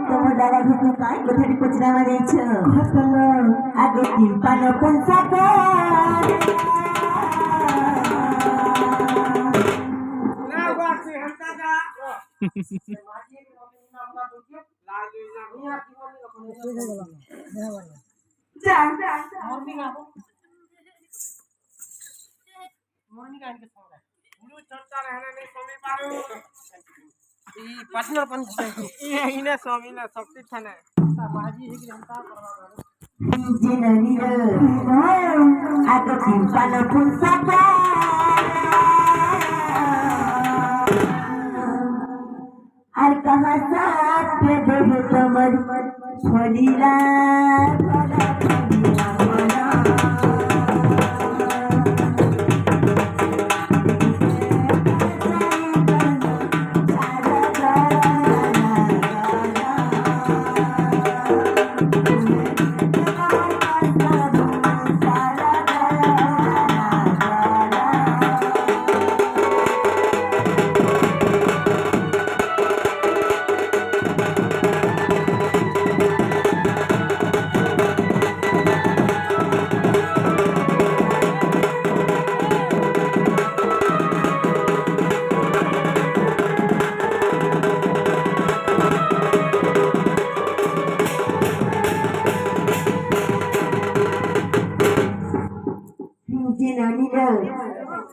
তোমার দাদা ঘুরতে পাই কোথায় কোচরা মারিয়েছ আগে তিন পানো কোন সাকা पार्टनर पण इने स्वामी ना शक्ति थाने बाजी है कि हमता करवा जिननी रे आगे तीन पानो कोन साका আর कहां साथ पे देव कमर छोड़ीला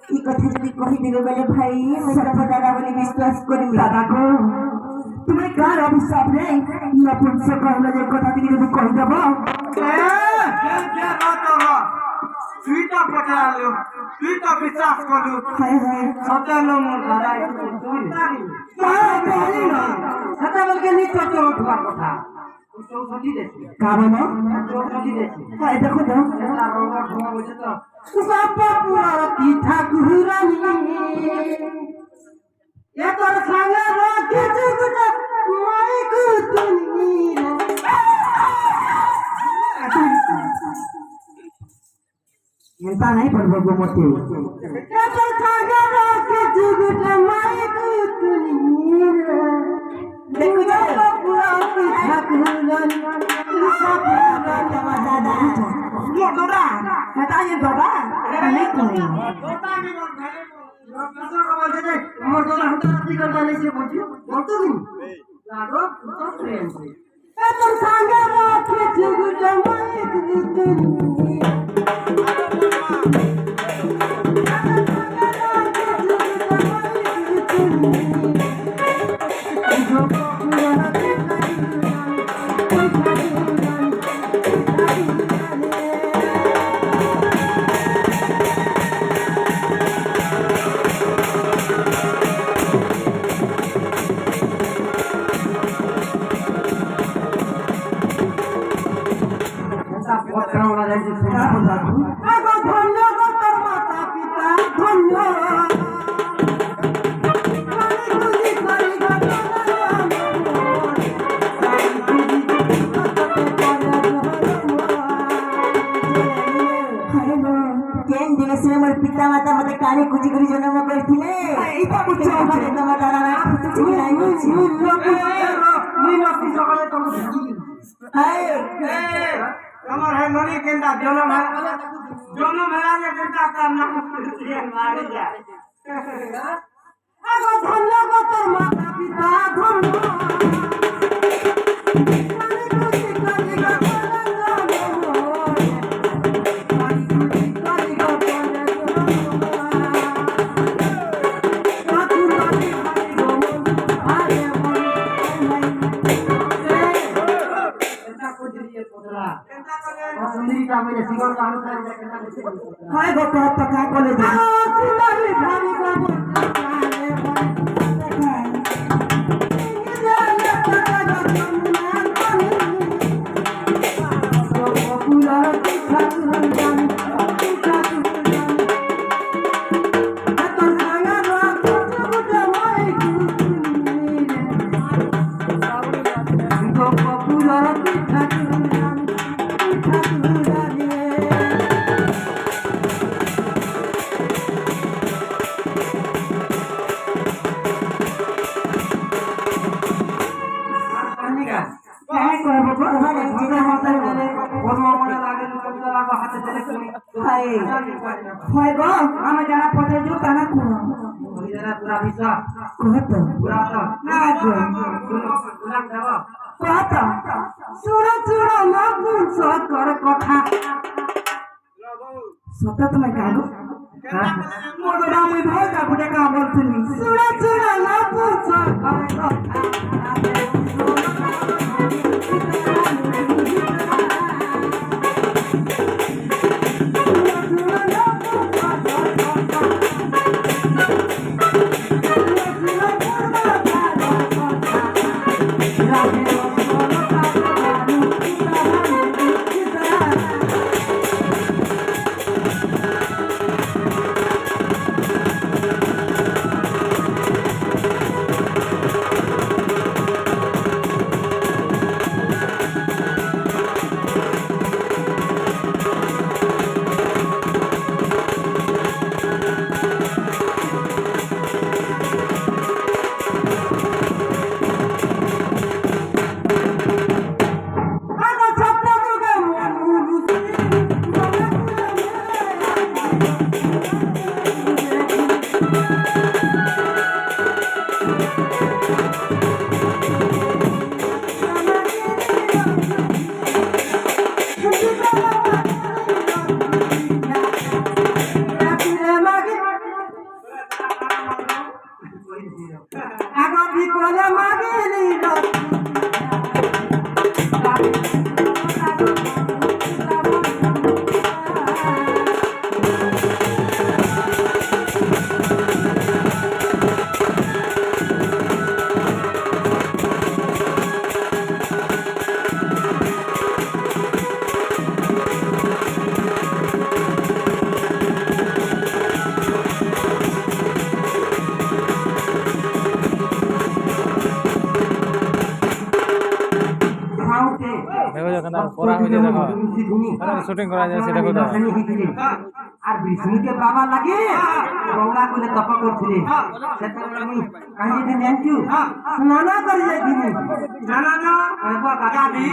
ई कथा যদি কহি দিবে বলে ভাই সব দাদা বলে বিশ্বাস করি দাদা গো তুমি কার অভিশাপ রে নপুংস কইলে যে কথা তুমি যদি কই দেব তুই তো পটালো তুই তো বিশ্বাস করলু হায় হায় সদানো মোর দাদা তুই জানি না সেটা বলকে নি তো তোর উঠবার কথা চৌষট্টি দেশি কারণ চৌষট্টি দেশি হায় দেখো তো রঙা ঘুমা বসে তো সপপুরতি ঠাকুরানী এ তোর সঙ্গে রাখে জুগটা মাই কুতুনি এন্তা নাই পড়বো গো মতে এ তোর সঙ্গে রাখে জুগটা মাই কুতুনি দেখো সপপুরতি ঠাকুরানী সপপুরতি আমার দাদা মোটরা এটা ये দাদা नहीं कोई তোতা কি বলছে রে মোর দাদা হতে কি করবা লাইছে বলছি বলতো কি লাগো তো প্রেম এ তোর সঙ্গে রাখে জুগটা মাই কুতুনি पिता माता मते काने कुची करी जन्म करथिले एटा कुछ हमरे तमा दादा ना कुछ नहीं होछि हाय আমার है मनी केंदा जन्म है ने केंदा काम ना कुछ मार जाए আগো ধন্য গো তোর মাতা পিতা ধন্য सुंदरीटा मेरे सिंगल कानू कर हाय गो कहत का कले जा चुलारी भारी बाबू काय करबो गो हाय जीवा हाते हाय हाय गो आमे जाना पटे जो ताना को पूरा विश्वास कहत पूरा तो ना गो कहत सुनो सुनो मागु सकर कथा सतत में कागो मोर नाम भाई का गुटे का बोलतनी सुनो सुनो मागु सकर कथा देखो जो कहना कोरा हो जाए देखो अरे शूटिंग करा जाए देखो तो আর বিষ্ণুকে বাবা লাগে গঙ্গা কোলে তপ করছিলে সেতবে আমি কাহি দিন জানছু স্নান করে যাইছিনি জানা না বাবা কাকা দি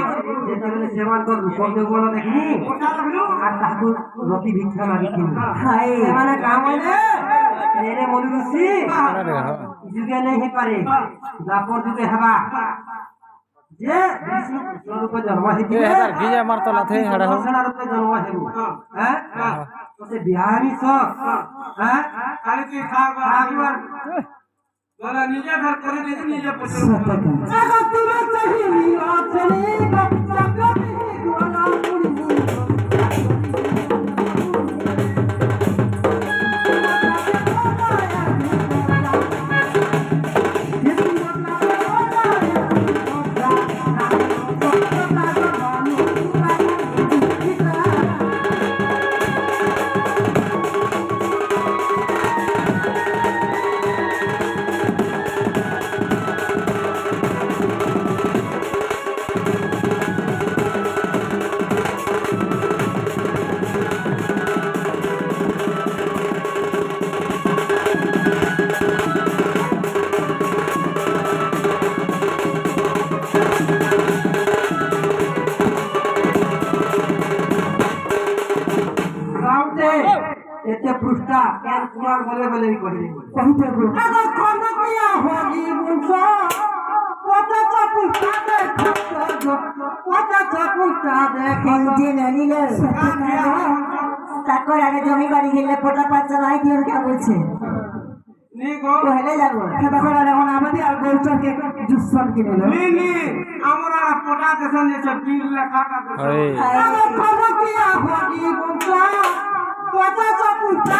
যেতবে সেবা কর রূপে বড় দেখিনি আর তাকু রতি ভিক্ষা মাগিছিনি হাই মানে কাম হইলে এরে মনুষি যুগে নেই পারে দাপর যুগে হেবা যে বিষ্ণু রূপে জন্ম হইছে ए हर गिजे मारतो लाथे हड़ा हो কৃষ্ণ রূপে জন্ম হেবু হ্যাঁ তোতে বিহারি সব হ্যাঁ খালি তুই খাবার বলা নিজে ঘর করে দিয়েছি নিজে পছন্দ আগো তুমি চাহিনি আছনি গপ্পি গোলা পুরি এতে পৃষ্ঠা কেন পুরাণ বলে বলে করি কহিতে গো আগো কোন কিয়া হলি বংশ কত চপুটা দেখো কত চপুটা দেখো দিন আনিলে তাকর আগে জমি বাড়ি গেলে পোটা পাচ্ছা নাই দিও কে বলছে নি গো হেলে যাবো খেতা করার এখন আমাদের আর গৌচরকে জুসন কিনে লো নি নি আমরা পটা দেশন যে সব বিল লেখা কা अरे আমার খবর কি আপনি বুঝলা কথা তো বুঝলা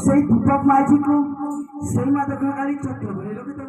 সেই দীপক মাঝিকে সেই মা দক্ষিণকালী চট্টোপাধ্যায় লোকে তো